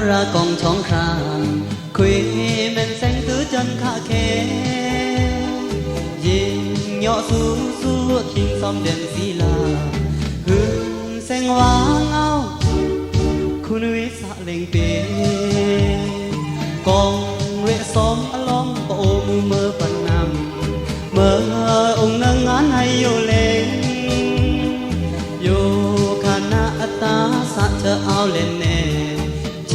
รากองช่องครางคุยแม่นแสงตื้อจนขาเคยิงเหาะสู้สู้คิงซ้อมเด่นศิลาหึงแสงวางเอาคุณวิสะเล็งเปกองเวสมอลอมปโอมือเมื่อปันนำเมื่อองค์นางงานให้โยเลงโยคณะตาสะเธอเอาเล่นเนเช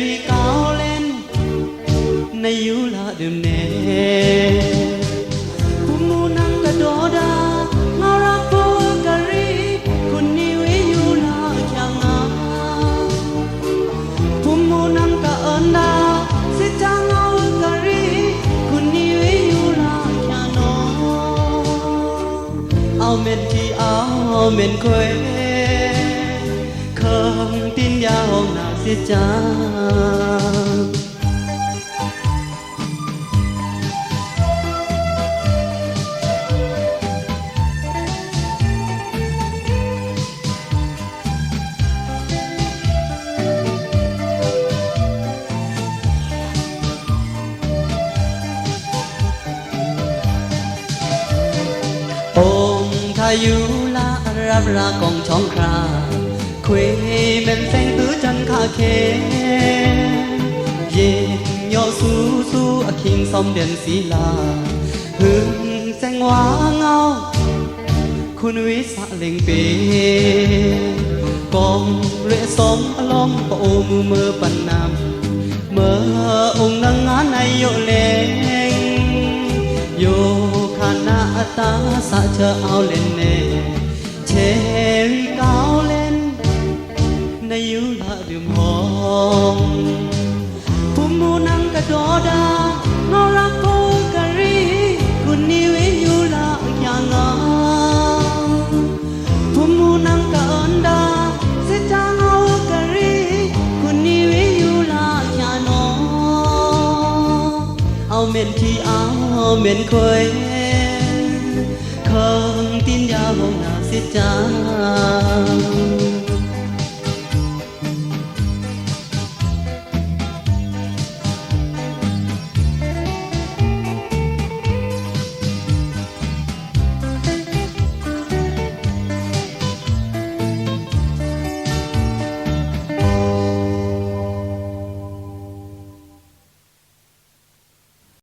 ริกาวเล่นในยุลาดื่มเนผู้มูนังกระโดดามารักโบกะรีคุณนิวิยุลาแข่งงาผู้มูนังกะเอินดาสิจังเอากะรีคุณนิวิยุลาแข่งนอเอาเม็ดที่เอาเม็ดควยคำตินยาวหนาสิจาองค์ทายุลารับรากองช่องคราคุยแม่นแสงตื้อจันคาเคเย็นยอสู้สู้อคิงซ้อมเด่นศิลาหึงแสงวางเอาคุณวิสะเล็งเปกองเรสมอลอมปโอมือเมื่อปันนำเมื่อองค์นางงานในโยเลงโยคณะตาสะเธอเอาเล่นเนเชริกาวเล่นในยุลาดื่มหอมผู้มูนังกระโดดานอรักโบกะรีคุณนิวิยุลาอย่างงาผู้มูนังกะเอินดาสิจางเอากะรีคุณนิวิยุลาอย่างนอเอาเม็นที่เอาเม็นควยคำตินยาวหนาสิจา